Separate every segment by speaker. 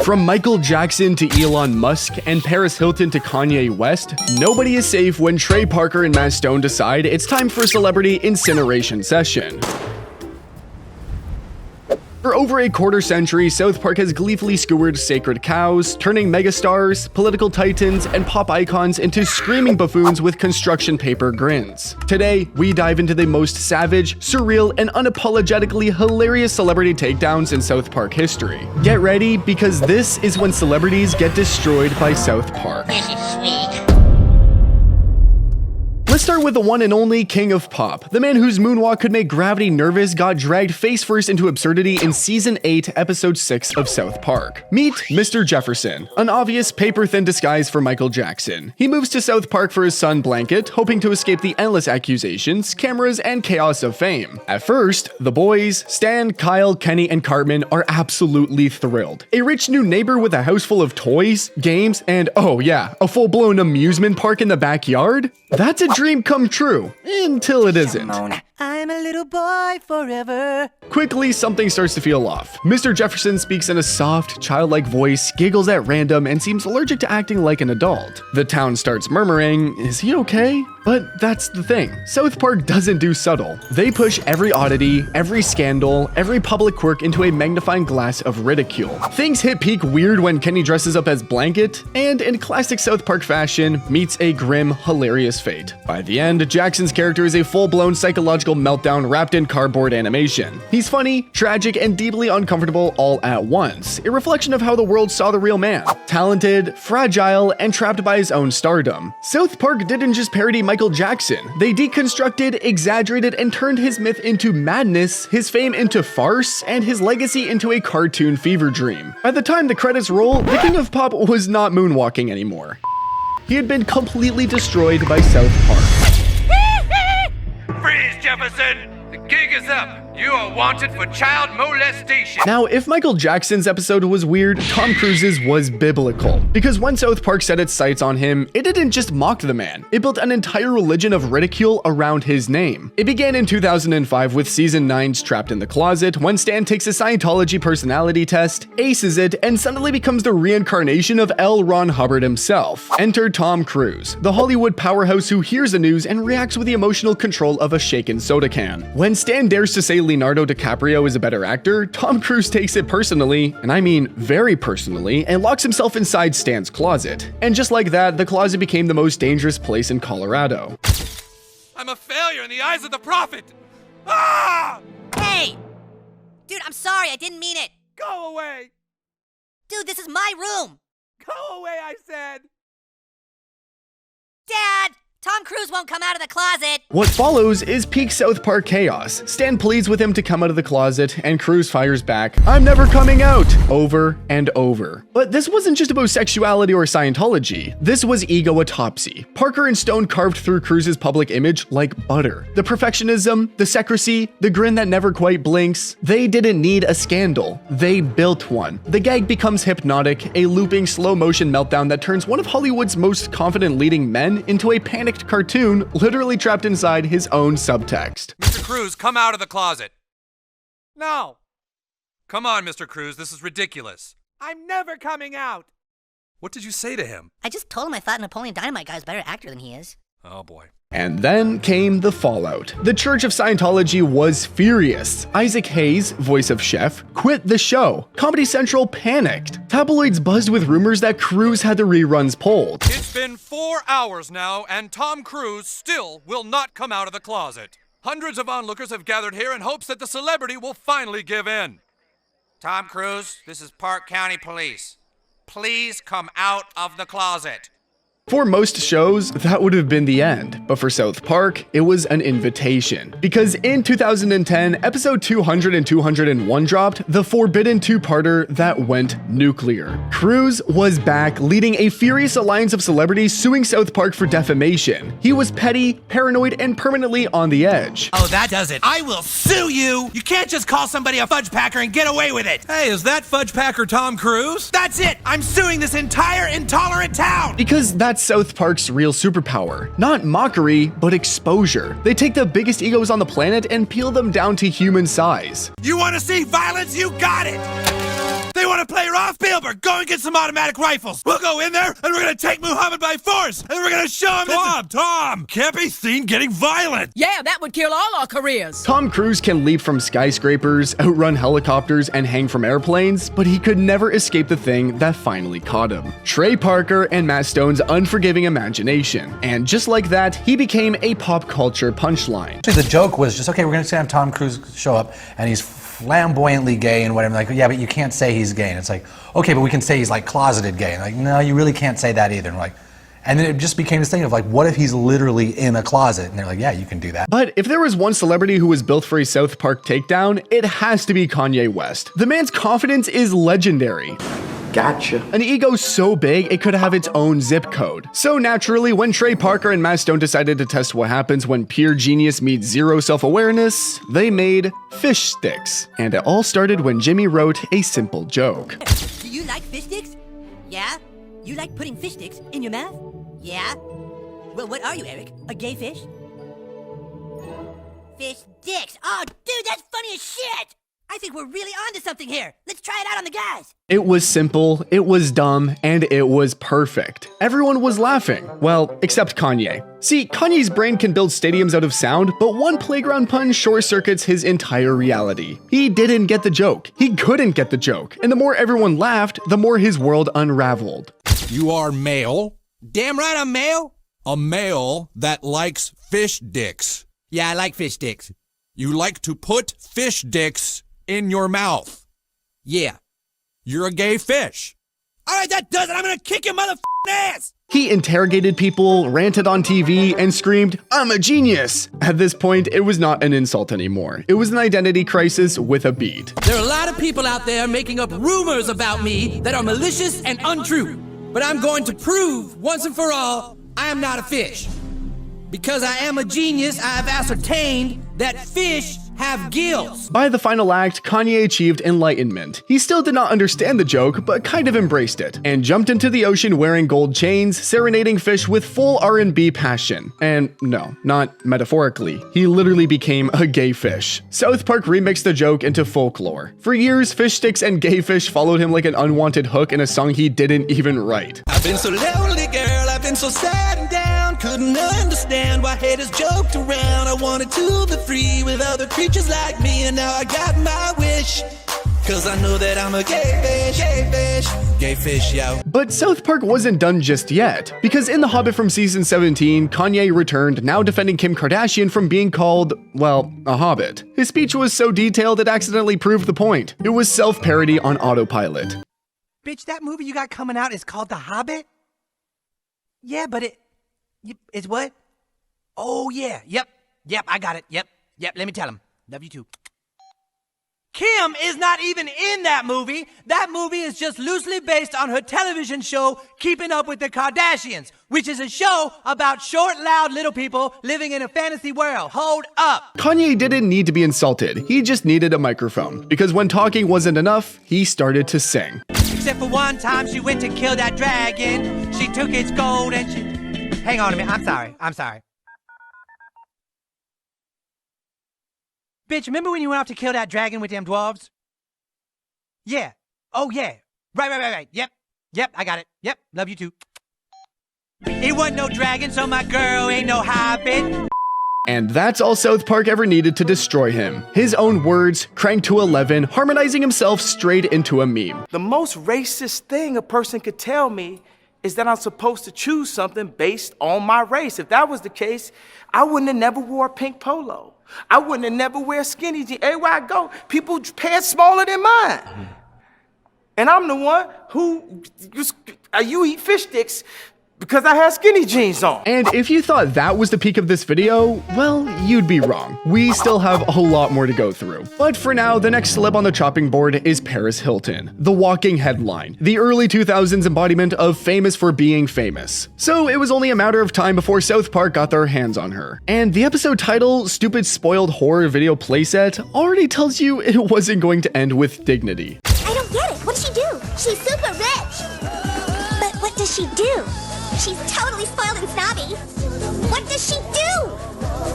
Speaker 1: From Michael Jackson to Elon Musk and Paris Hilton to Kanye West, nobody is safe when Trey Parker and Matt Stone decide it's time for a celebrity incineration session. For over a quarter century, South Park has gleefully skewered sacred cows, turning megastars, political titans, and pop icons into screaming buffoons with construction paper grins. Today, we dive into the most savage, surreal, and unapologetically hilarious celebrity takedowns in South Park history. Get ready, because this is when celebrities get destroyed by South Park.
Speaker 2: This is sweet.
Speaker 1: Let's start with the one and only King of Pop. The man whose moonwalk could make gravity nervous got dragged face first into absurdity in Season 8, Episode 6 of South Park. Meet Mr. Jefferson, an obvious paper-thin disguise for Michael Jackson. He moves to South Park for his son Blanket, hoping to escape the endless accusations, cameras, and chaos of fame. At first, the boys, Stan, Kyle, Kenny, and Cartman, are absolutely thrilled. A rich new neighbor with a house full of toys, games, and oh yeah, a full-blown amusement park in the backyard? That's a dream come true, until it isn't.
Speaker 3: I'm a little boy forever.
Speaker 1: Quickly, something starts to feel off. Mr. Jefferson speaks in a soft, childlike voice, giggles at random, and seems allergic to acting like an adult. The town starts murmuring, is he okay? But that's the thing, South Park doesn't do subtle. They push every oddity, every scandal, every public quirk into a magnifying glass of ridicule. Things hit peak weird when Kenny dresses up as Blanket, and in classic South Park fashion, meets a grim, hilarious fate. By the end, Jackson's character is a full-blown psychological meltdown wrapped in cardboard animation. He's funny, tragic, and deeply uncomfortable all at once, a reflection of how the world saw the real man. Talented, fragile, and trapped by his own stardom. South Park didn't just parody Michael Jackson. They deconstructed, exaggerated, and turned his myth into madness, his fame into farce, and his legacy into a cartoon fever dream. By the time the credits roll, the King of Pop was not moonwalking anymore. He had been completely destroyed by South Park.
Speaker 4: Freeze, Jefferson! The gig is up! You are wanted for child molestation!
Speaker 1: Now, if Michael Jackson's episode was weird, Tom Cruise's was biblical. Because when South Park set its sights on him, it didn't just mock the man, it built an entire religion of ridicule around his name. It began in 2005 with Season 9's Trapped in the Closet, when Stan takes a Scientology personality test, aces it, and suddenly becomes the reincarnation of L. Ron Hubbard himself. Enter Tom Cruise, the Hollywood powerhouse who hears the news and reacts with the emotional control of a shaken soda can. When Stan dares to say Leonardo DiCaprio is a better actor, Tom Cruise takes it personally, and I mean very personally, and locks himself inside Stan's closet. And just like that, the closet became the most dangerous place in Colorado.
Speaker 4: I'm a failure in the eyes of the prophet! Ah!
Speaker 3: Hey! Dude, I'm sorry, I didn't mean it.
Speaker 4: Go away!
Speaker 3: Dude, this is my room.
Speaker 4: Go away, I said!
Speaker 3: Dad! Tom Cruise won't come out of the closet.
Speaker 1: What follows is peak South Park chaos. Stan pleads with him to come out of the closet, and Cruise fires back, "I'm never coming out," over and over. But this wasn't just about sexuality or Scientology. This was ego autopsy. Parker and Stone carved through Cruise's public image like butter. The perfectionism, the secrecy, the grin that never quite blinks. They didn't need a scandal. They built one. The gag becomes hypnotic, a looping slow-motion meltdown that turns one of Hollywood's most confident leading men into a panicked cartoon literally trapped inside his own subtext.
Speaker 4: Mr. Cruz, come out of the closet. No. Come on, Mr. Cruz, this is ridiculous. I'm never coming out. What did you say to him?
Speaker 3: I just told him I thought Napoleon Dynamite guy's a better actor than he is.
Speaker 4: Oh boy.
Speaker 1: And then came the fallout. The Church of Scientology was furious. Isaac Hayes, voice of Chef, quit the show. Comedy Central panicked. Tabloids buzzed with rumors that Cruise had the reruns pulled.
Speaker 4: It's been 4 hours now, and Tom Cruise still will not come out of the closet. Hundreds of onlookers have gathered here in hopes that the celebrity will finally give in. Tom Cruise, this is Park County Police. Please come out of the closet.
Speaker 1: For most shows, that would have been the end, but for South Park, it was an invitation. Because in 2010, episode 200 and 201 dropped, the forbidden two-parter that went nuclear. Cruise was back, leading a furious alliance of celebrities suing South Park for defamation. He was petty, paranoid, and permanently on the edge.
Speaker 5: Oh, that does it. I will sue you! You can't just call somebody a fudge packer and get away with it!
Speaker 6: Hey, is that fudge packer Tom Cruise?
Speaker 5: That's it! I'm suing this entire intolerant town!
Speaker 1: Because that's South Park's real superpower. Not mockery, but exposure. They take the biggest egos on the planet and peel them down to human size.
Speaker 5: You want to see violence? You got it! They you want to play rough? Spielberg, go and get some automatic rifles. We'll go in there, and we're going to take Muhammad by force, and we're going to show him Tom, can't be seen getting violent.
Speaker 2: Yeah, that would kill all our careers.
Speaker 1: Tom Cruise can leap from skyscrapers, outrun helicopters, and hang from airplanes, but he could never escape the thing that finally caught him: Trey Parker and Matt Stone's unforgiving imagination. And just like that, he became a pop culture punchline.
Speaker 7: The joke was just, okay, we're going to have Tom Cruise show up, and he's flamboyantly gay and whatever. Like, yeah, but you can't say he's gay. And it's like, okay, but we can say he's like closeted gay. And like, no, you really can't say that either. And we're like, and then it just became this thing of like, what if he's literally in a closet? And they're like, yeah, you can do that.
Speaker 1: But if there was one celebrity who was built for a South Park takedown, it has to be Kanye West. The man's confidence is legendary.
Speaker 8: Gotcha.
Speaker 1: An ego so big, it could have its own zip code. So naturally, when Trey Parker and Matt Stone decided to test what happens when pure genius meets zero self-awareness, they made fish sticks. And it all started when Jimmy wrote a simple joke.
Speaker 3: Do you like fish sticks? Yeah? You like putting fish sticks in your mouth? Yeah? Well, what are you, Eric? A gay fish? Fish sticks. Oh, dude, that's funny as shit! I think we're really onto something here. Let's try it out on the guys.
Speaker 1: It was simple, it was dumb, and it was perfect. Everyone was laughing. Well, except Kanye. See, Kanye's brain can build stadiums out of sound, but one playground pun short circuits his entire reality. He didn't get the joke. He couldn't get the joke. And the more everyone laughed, the more his world unraveled.
Speaker 6: You are male.
Speaker 5: Damn right I'm male.
Speaker 6: A male that likes fish dicks.
Speaker 5: Yeah, I like fish sticks.
Speaker 6: You like to put fish dicks in your mouth.
Speaker 5: Yeah.
Speaker 6: You're a gay fish.
Speaker 5: All right, that does it. I'm going to kick your motherfucking ass.
Speaker 1: He interrogated people, ranted on TV, and screamed, "I'm a genius!" At this point, it was not an insult anymore. It was an identity crisis with a beat.
Speaker 2: There are a lot of people out there making up rumors about me that are malicious and untrue. But I'm going to prove once and for all, I am not a fish. Because I am a genius, I have ascertained that fish have gills.
Speaker 1: By the final act, Kanye achieved enlightenment. He still did not understand the joke, but kind of embraced it, and jumped into the ocean wearing gold chains, serenading fish with full R&B passion. And no, not metaphorically. He literally became a gay fish. South Park remixed the joke into folklore. For years, fish sticks and gay fish followed him like an unwanted hook in a song he didn't even write.
Speaker 5: I've been so lonely, girl. I've been so sad and down. Couldn't understand why haters joked around. I wanted to be free with other creatures like me, and now I got my wish. Cause I know that I'm a gay fish, yo.
Speaker 1: But South Park wasn't done just yet, because in The Hobbit from season 17, Kanye returned, now defending Kim Kardashian from being called, well, a hobbit. His speech was so detailed it accidentally proved the point. It was self-parody on autopilot.
Speaker 9: Bitch, that movie you got coming out is called The Hobbit? Yeah, but it's what? Oh, yeah. Yep, I got it. Yep, let me tell him. Love you too. Kim is not even in that movie. That movie is just loosely based on her television show, Keeping Up with the Kardashians, which is a show about short, loud little people living in a fantasy world. Hold up.
Speaker 1: Kanye didn't need to be insulted. He just needed a microphone, because when talking wasn't enough, he started to sing.
Speaker 9: Except for one time she went to kill that dragon. She took its gold and she... Hang on a minute. I'm sorry. Bitch, remember when you went off to kill that dragon with them dwarves? Yeah. Oh, yeah. Right. Yep, I got it. Yep, love you too. It wasn't no dragon, so my girl ain't no hobbit.
Speaker 1: And that's all South Park ever needed to destroy him. His own words, cranked to 11, harmonizing himself straight into a meme.
Speaker 8: The most racist thing a person could tell me is that I'm supposed to choose something based on my race. If that was the case, I wouldn't have never wore a pink polo. I wouldn't have never wear skinny jeans. Everywhere I go, people pants smaller than mine. And I'm the one who, you eat fish sticks because I had skinny jeans on.
Speaker 1: And if you thought that was the peak of this video, well, you'd be wrong. We still have a lot more to go through. But for now, the next celeb on the chopping board is Paris Hilton, the walking headline, the early 2000s embodiment of famous for being famous. So it was only a matter of time before South Park got their hands on her. And the episode title, Stupid Spoiled Horror Video Playset, already tells you it wasn't going to end with dignity.
Speaker 10: I don't get it. What'd she do? She's super rich. But what does she do? She's totally spoiled and snobby. What does she do?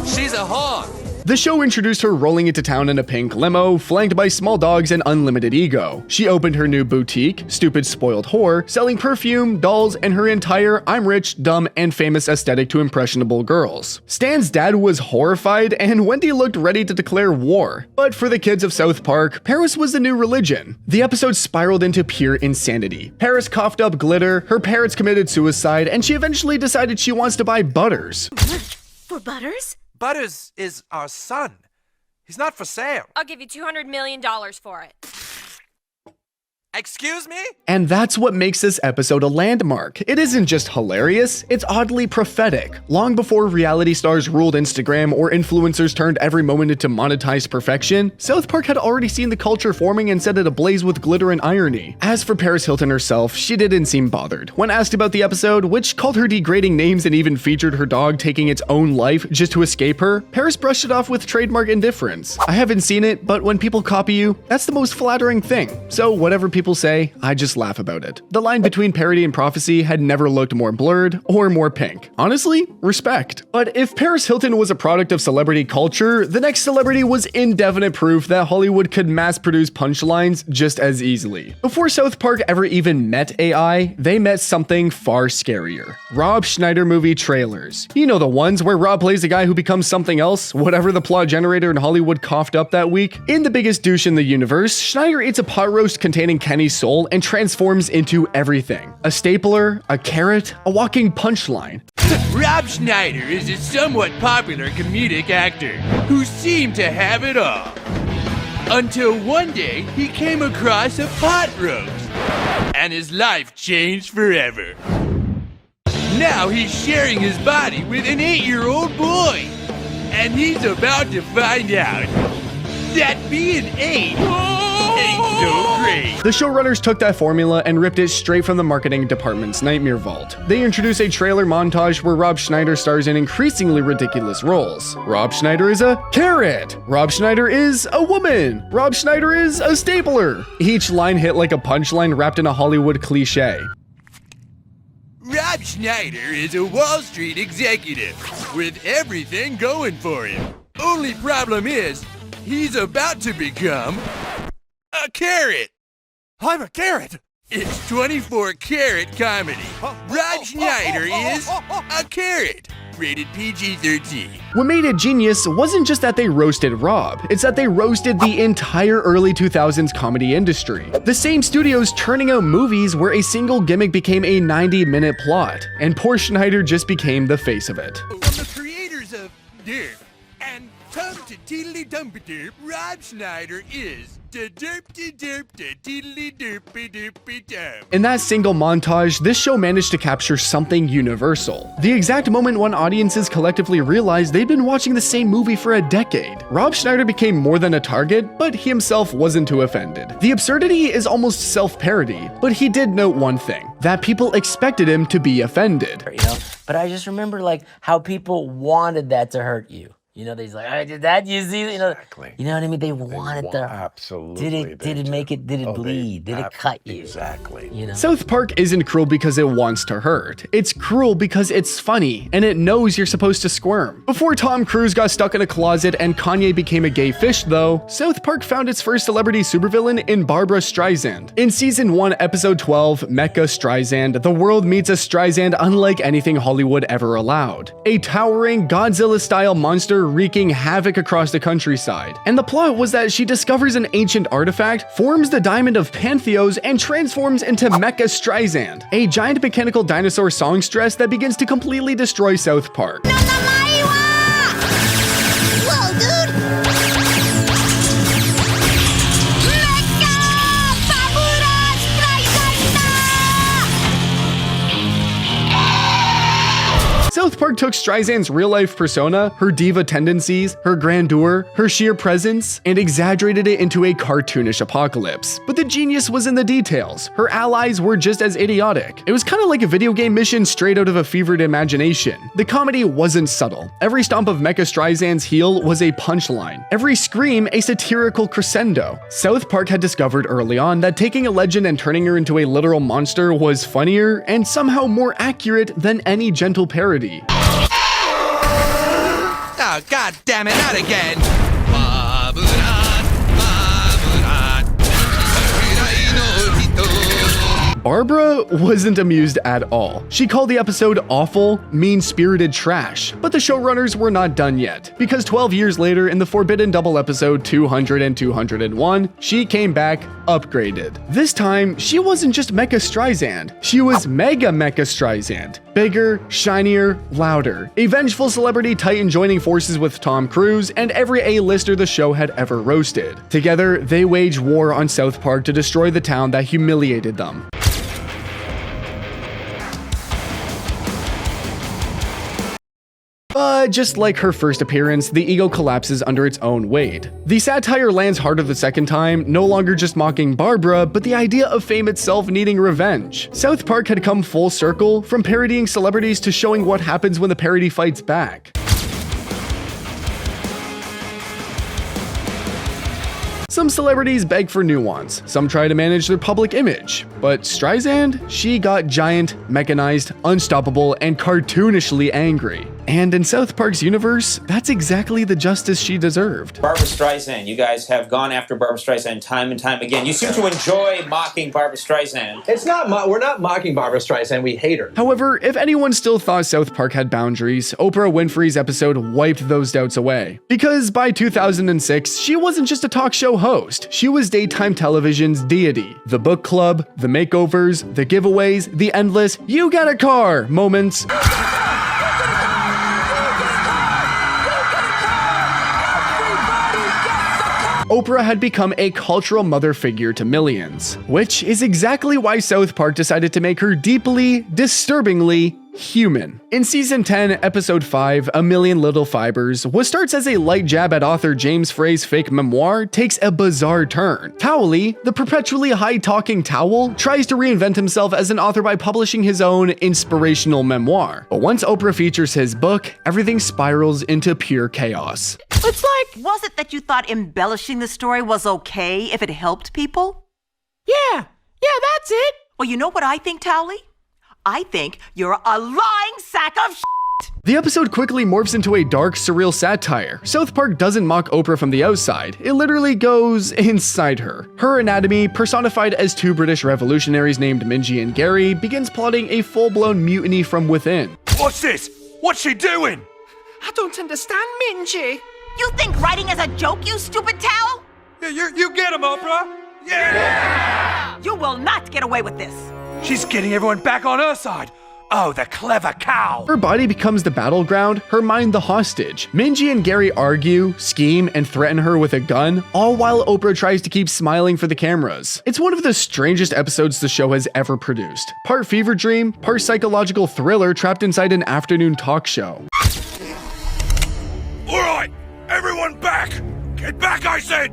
Speaker 5: She's a whore.
Speaker 1: The show introduced her rolling into town in a pink limo, flanked by small dogs and unlimited ego. She opened her new boutique, Stupid Spoiled Whore, selling perfume, dolls, and her entire I'm rich, dumb, and famous aesthetic to impressionable girls. Stan's dad was horrified, and Wendy looked ready to declare war. But for the kids of South Park, Paris was the new religion. The episode spiraled into pure insanity. Paris coughed up glitter, her parents committed suicide, and she eventually decided she wants to buy Butters.
Speaker 10: For Butters?
Speaker 4: Butters is our son. He's not for sale.
Speaker 11: I'll give you $200 million for it.
Speaker 4: Excuse me?
Speaker 1: And that's what makes this episode a landmark. It isn't just hilarious, it's oddly prophetic. Long before reality stars ruled Instagram or influencers turned every moment into monetized perfection, South Park had already seen the culture forming and set it ablaze with glitter and irony. As for Paris Hilton herself, she didn't seem bothered. When asked about the episode, which called her degrading names and even featured her dog taking its own life just to escape her, Paris brushed it off with trademark indifference. I haven't seen it, but when people copy you, that's the most flattering thing. So whatever people say, I just laugh about it. The line between parody and prophecy had never looked more blurred or more pink. Honestly, respect. But if Paris Hilton was a product of celebrity culture, the next celebrity was indefinite proof that Hollywood could mass produce punchlines just as easily. Before South Park ever even met AI, they met something far scarier. Rob Schneider movie trailers. You know the ones where Rob plays a guy who becomes something else, whatever the plot generator in Hollywood coughed up that week. In The Biggest Douche in the Universe, Schneider eats a pot roast containing Kenny's soul and transforms into everything. A stapler, a carrot, a walking punchline.
Speaker 12: Rob Schneider is a somewhat popular comedic actor who seemed to have it all. Until one day he came across a pot roast, and his life changed forever. Now he's sharing his body with an 8-year-old boy, and he's about to find out that being 8 ain't so great.
Speaker 1: The showrunners took that formula and ripped it straight from the marketing department's nightmare vault. They introduced a trailer montage where Rob Schneider stars in increasingly ridiculous roles. Rob Schneider is a carrot. Rob Schneider is a woman. Rob Schneider is a stapler. Each line hit like a punchline wrapped in a Hollywood cliche.
Speaker 12: Rob Schneider is a Wall Street executive with everything going for him. Only problem is, he's about to become a carrot.
Speaker 4: I'm a carrot.
Speaker 12: It's 24 karat comedy. Rob Schneider is a carrot. Rated PG-13.
Speaker 1: What made it genius wasn't just that they roasted Rob, it's that they roasted the entire early 2000s comedy industry. The same studios churning out movies where a single gimmick became a 90-minute plot, and poor Schneider just became the face of it.
Speaker 12: From the creators of Derp and Tum to Teedly Dumpy Rob Schneider is da derp da derp da teedly derpy derpy dum.
Speaker 1: In that single montage, this show managed to capture something universal. The exact moment when audiences collectively realized they'd been watching the same movie for a decade. Rob Schneider became more than a target, but he himself wasn't too offended. The absurdity is almost self-parody, but he did note one thing, that people expected him to be offended.
Speaker 13: You know, but I just remember like how people wanted that to hurt you. You know, they's like, I did that. You see, you know,
Speaker 14: Exactly.
Speaker 13: You know what I mean? They wanted to.
Speaker 14: Absolutely.
Speaker 13: Did it make it? Did it bleed? Did it cut you?
Speaker 14: Exactly.
Speaker 13: You know.
Speaker 1: South Park isn't cruel because it wants to hurt. It's cruel because it's funny, and it knows you're supposed to squirm. Before Tom Cruise got stuck in a closet and Kanye became a gay fish, though, South Park found its first celebrity supervillain in Barbra Streisand. In Season 1, Episode 12, Mecha Streisand, the world meets a Streisand unlike anything Hollywood ever allowed. A towering, Godzilla-style monster wreaking havoc across the countryside. And the plot was that she discovers an ancient artifact, forms the Diamond of Pantheos, and transforms into Mecha Streisand, a giant mechanical dinosaur songstress that begins to completely destroy South Park.
Speaker 10: Whoa, dude!
Speaker 1: South Park took Streisand's real-life persona, her diva tendencies, her grandeur, her sheer presence, and exaggerated it into a cartoonish apocalypse. But the genius was in the details. Her allies were just as idiotic. It was kind of like a video game mission straight out of a fevered imagination. The comedy wasn't subtle. Every stomp of Mecha Streisand's heel was a punchline. Every scream a satirical crescendo. South Park had discovered early on that taking a legend and turning her into a literal monster was funnier and somehow more accurate than any gentle parody.
Speaker 6: Oh, god damn it, not again.
Speaker 1: Barbara wasn't amused at all. She called the episode awful, mean-spirited trash. But the showrunners were not done yet, because 12 years later in the forbidden double episode 200 and 201, she came back upgraded. This time, she wasn't just Mecha Streisand, she was Mega Mecha Streisand. Bigger, shinier, louder. A vengeful celebrity titan joining forces with Tom Cruise and every A-lister the show had ever roasted. Together, they wage war on South Park to destroy the town that humiliated them. But just like her first appearance, the ego collapses under its own weight. The satire lands harder the second time, no longer just mocking Barbara, but the idea of fame itself needing revenge. South Park had come full circle, from parodying celebrities to showing what happens when the parody fights back. Some celebrities beg for nuance, some try to manage their public image, but Streisand, she got giant, mechanized, unstoppable, and cartoonishly angry. And in South Park's universe, that's exactly the justice she deserved.
Speaker 14: Barbra Streisand, you guys have gone after Barbra Streisand time and time again. You seem to enjoy mocking Barbra Streisand.
Speaker 15: It's not, we're not mocking Barbra Streisand, we hate her.
Speaker 1: However, if anyone still thought South Park had boundaries, Oprah Winfrey's episode wiped those doubts away. Because by 2006, she wasn't just a talk show host, she was daytime television's deity. The book club, the makeovers, the giveaways, the endless "you got a car" moments. Oprah had become a cultural mother figure to millions, which is exactly why South Park decided to make her deeply, disturbingly human. In season 10, episode 5, A Million Little Fibers, what starts as a light jab at author James Frey's fake memoir takes a bizarre turn. Towley, the perpetually high-talking towel, tries to reinvent himself as an author by publishing his own inspirational memoir. But once Oprah features his book, everything spirals into pure chaos.
Speaker 16: It's like, was it that you thought embellishing the story was okay if it helped people?
Speaker 9: Yeah, that's it.
Speaker 16: Well, you know what I think, Towley? I think you're a lying sack of shit.
Speaker 1: The episode quickly morphs into a dark, surreal satire. South Park doesn't mock Oprah from the outside, it literally goes inside her. Her anatomy, personified as two British revolutionaries named Minji and Gary, begins plotting a full-blown mutiny from within.
Speaker 4: What's this? What's she doing?
Speaker 9: I don't understand, Minji.
Speaker 16: You think writing is a joke, you stupid towel?
Speaker 4: Yeah, you get him, Oprah! Yeah!
Speaker 16: You will not get away with this.
Speaker 4: She's getting everyone back on her side. Oh, the clever cow.
Speaker 1: Her body becomes the battleground, her mind the hostage. Minji and Gary argue, scheme, and threaten her with a gun, all while Oprah tries to keep smiling for the cameras. It's one of the strangest episodes the show has ever produced. Part fever dream, part psychological thriller trapped inside an afternoon talk show.
Speaker 4: All right, everyone back. Get back, I said.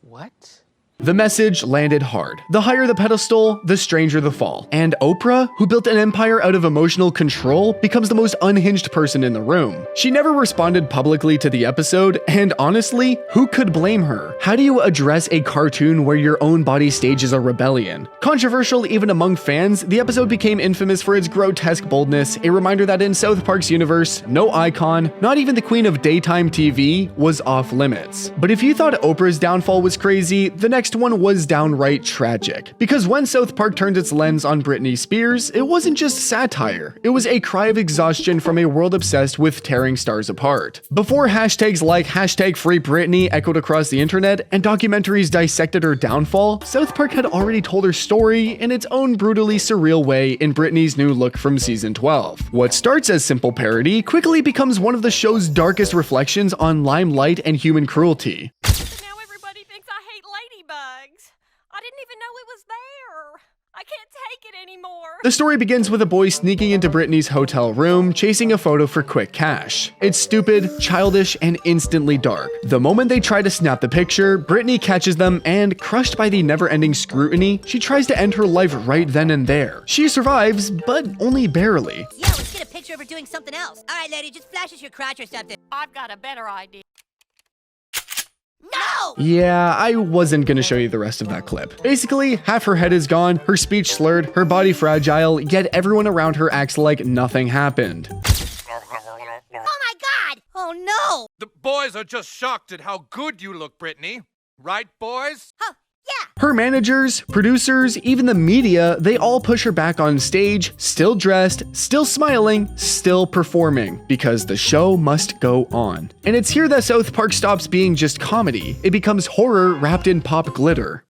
Speaker 9: What?
Speaker 1: The message landed hard. The higher the pedestal, the stranger the fall. And Oprah, who built an empire out of emotional control, becomes the most unhinged person in the room. She never responded publicly to the episode, and honestly, who could blame her? How do you address a cartoon where your own body stages a rebellion? Controversial even among fans, the episode became infamous for its grotesque boldness, a reminder that in South Park's universe, no icon, not even the queen of daytime TV, was off limits. But if you thought Oprah's downfall was crazy, the next one was downright tragic. Because when South Park turned its lens on Britney Spears, it wasn't just satire, it was a cry of exhaustion from a world obsessed with tearing stars apart. Before hashtags like #FreeBritney echoed across the internet and documentaries dissected her downfall, South Park had already told her story in its own brutally surreal way in Britney's new look from season 12. What starts as simple parody quickly becomes one of the show's darkest reflections on limelight and human cruelty.
Speaker 11: I didn't even know it was there. I can't take it anymore.
Speaker 1: The story begins with a boy sneaking into Britney's hotel room, chasing a photo for quick cash. It's stupid, childish, and instantly dark. The moment they try to snap the picture, Britney catches them and, crushed by the never-ending scrutiny, she tries to end her life right then and there. She survives, but only barely.
Speaker 3: Yeah, let's get a picture of her doing something else. All right, lady, just flash us your crotch or something.
Speaker 11: I've got a better idea.
Speaker 3: No!
Speaker 1: Yeah, I wasn't gonna show you the rest of that clip. Basically, half her head is gone, her speech slurred, her body fragile, yet everyone around her acts like nothing happened.
Speaker 3: Oh my God! Oh no!
Speaker 4: The boys are just shocked at how good you look, Brittany. Right, boys?
Speaker 3: Huh, yeah.
Speaker 1: Her managers, producers, even the media, they all push her back on stage, still dressed, still smiling, still performing, because the show must go on. And it's here that South Park stops being just comedy. It becomes horror wrapped in pop glitter.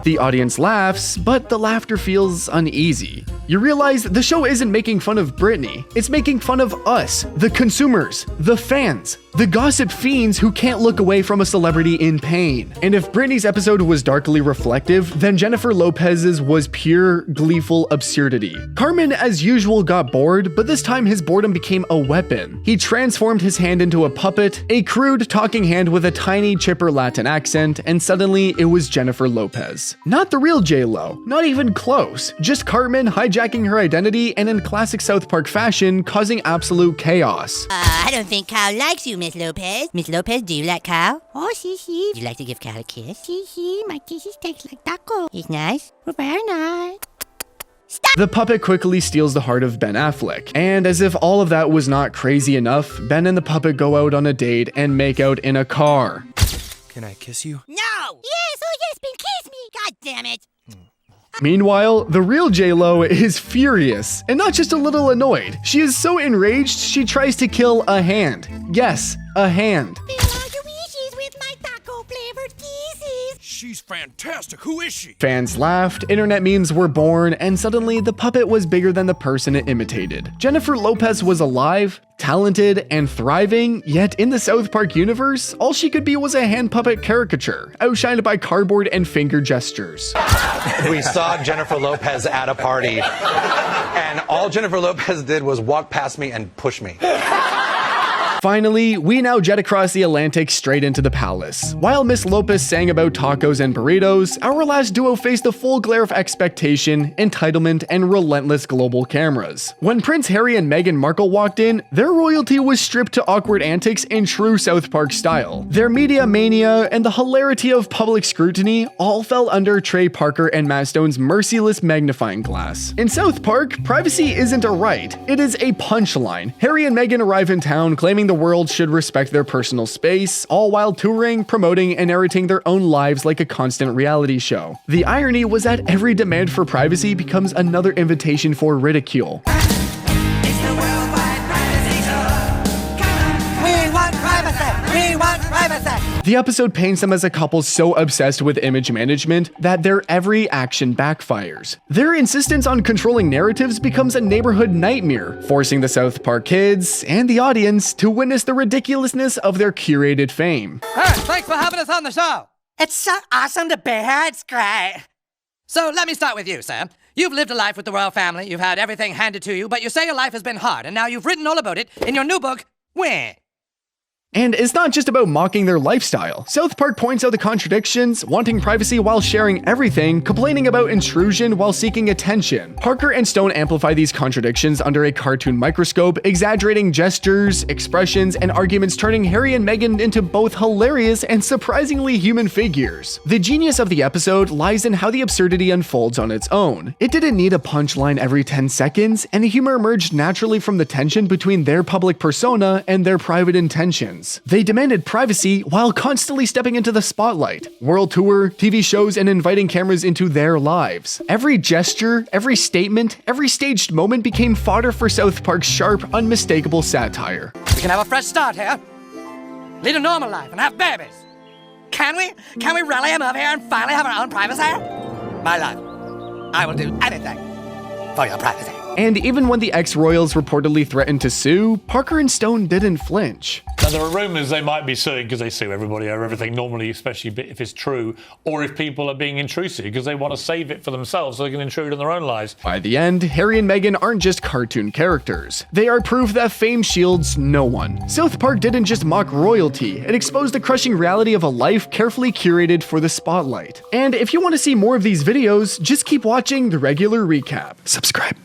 Speaker 1: The audience laughs, but the laughter feels uneasy. You realize the show isn't making fun of Brittany, it's making fun of us, the consumers, the fans, the gossip fiends who can't look away from a celebrity in pain. And if Brittany's episode was darkly reflective, then Jennifer Lopez's was pure, gleeful absurdity. Carmen, as usual, got bored, but this time his boredom became a weapon. He transformed his hand into a puppet, a crude talking hand with a tiny, chipper Latin accent, and suddenly it was Jennifer Lopez. Not the real J-Lo, not even close, just Cartman hijacking her identity and in classic South Park fashion, causing absolute chaos.
Speaker 3: I don't think Kyle likes you, Miss Lopez. Miss Lopez, do you like Kyle? Oh, see. Do you like to give Kyle a kiss? See, my kisses taste like taco. He's nice. We're very nice. Stop!
Speaker 1: The puppet quickly steals the heart of Ben Affleck, and as if all of that was not crazy enough, Ben and the puppet go out on a date and make out in a car.
Speaker 6: Can I kiss you?
Speaker 3: No! Yes, oh yes, Ben, kiss me! God damn it!
Speaker 1: Meanwhile, the real J-Lo is furious, and not just a little annoyed. She is so enraged, she tries to kill a hand. Yes, a hand.
Speaker 6: She's fantastic. Who is she?
Speaker 1: Fans laughed, internet memes were born, and suddenly the puppet was bigger than the person it imitated. Jennifer Lopez was alive, talented, and thriving, yet in the South Park universe, all she could be was a hand puppet caricature, outshined by cardboard and finger gestures.
Speaker 7: We saw Jennifer Lopez at a party, and all Jennifer Lopez did was walk past me and push me.
Speaker 1: Finally, we now jet across the Atlantic straight into the palace. While Miss Lopez sang about tacos and burritos, our last duo faced the full glare of expectation, entitlement, and relentless global cameras. When Prince Harry and Meghan Markle walked in, their royalty was stripped to awkward antics in true South Park style. Their media mania and the hilarity of public scrutiny all fell under Trey Parker and Matt Stone's merciless magnifying glass. In South Park, privacy isn't a right, it is a punchline. Harry and Meghan arrive in town claiming the world should respect their personal space, all while touring, promoting, and narrating their own lives like a constant reality show. The irony was that every demand for privacy becomes another invitation for ridicule.
Speaker 9: We want privacy! We want privacy!
Speaker 1: The episode paints them as a couple so obsessed with image management that their every action backfires. Their insistence on controlling narratives becomes a neighborhood nightmare, forcing the South Park kids and the audience to witness the ridiculousness of their curated fame.
Speaker 9: Hey, thanks for having us on the show. It's so awesome to be here. It's great. So let me start with you, Sam. You've lived a life with the royal family, you've had everything handed to you, but you say your life has been hard, and now you've written all about it in your new book, Where?
Speaker 1: And it's not just about mocking their lifestyle. South Park points out the contradictions, wanting privacy while sharing everything, complaining about intrusion while seeking attention. Parker and Stone amplify these contradictions under a cartoon microscope, exaggerating gestures, expressions, and arguments, turning Harry and Meghan into both hilarious and surprisingly human figures. The genius of the episode lies in how the absurdity unfolds on its own. It didn't need a punchline every 10 seconds, and the humor emerged naturally from the tension between their public persona and their private intentions. They demanded privacy while constantly stepping into the spotlight. World tour, TV shows, and inviting cameras into their lives. Every gesture, every statement, every staged moment became fodder for South Park's sharp, unmistakable satire.
Speaker 9: We can have a fresh start here. Lead a normal life and have babies. Can we? Can we rally him up here and finally have our own privacy? My love, I will do anything for your privacy.
Speaker 1: And even when the ex-royals reportedly threatened to sue, Parker and Stone didn't flinch.
Speaker 17: Now, there are rumours they might be suing because they sue everybody over everything normally, especially if it's true, or if people are being intrusive because they want to save it for themselves so they can intrude in their own lives.
Speaker 1: By the end, Harry and Meghan aren't just cartoon characters. They are proof that fame shields no one. South Park didn't just mock royalty, it exposed the crushing reality of a life carefully curated for the spotlight. And if you want to see more of these videos, just keep watching the regular recap. Subscribe.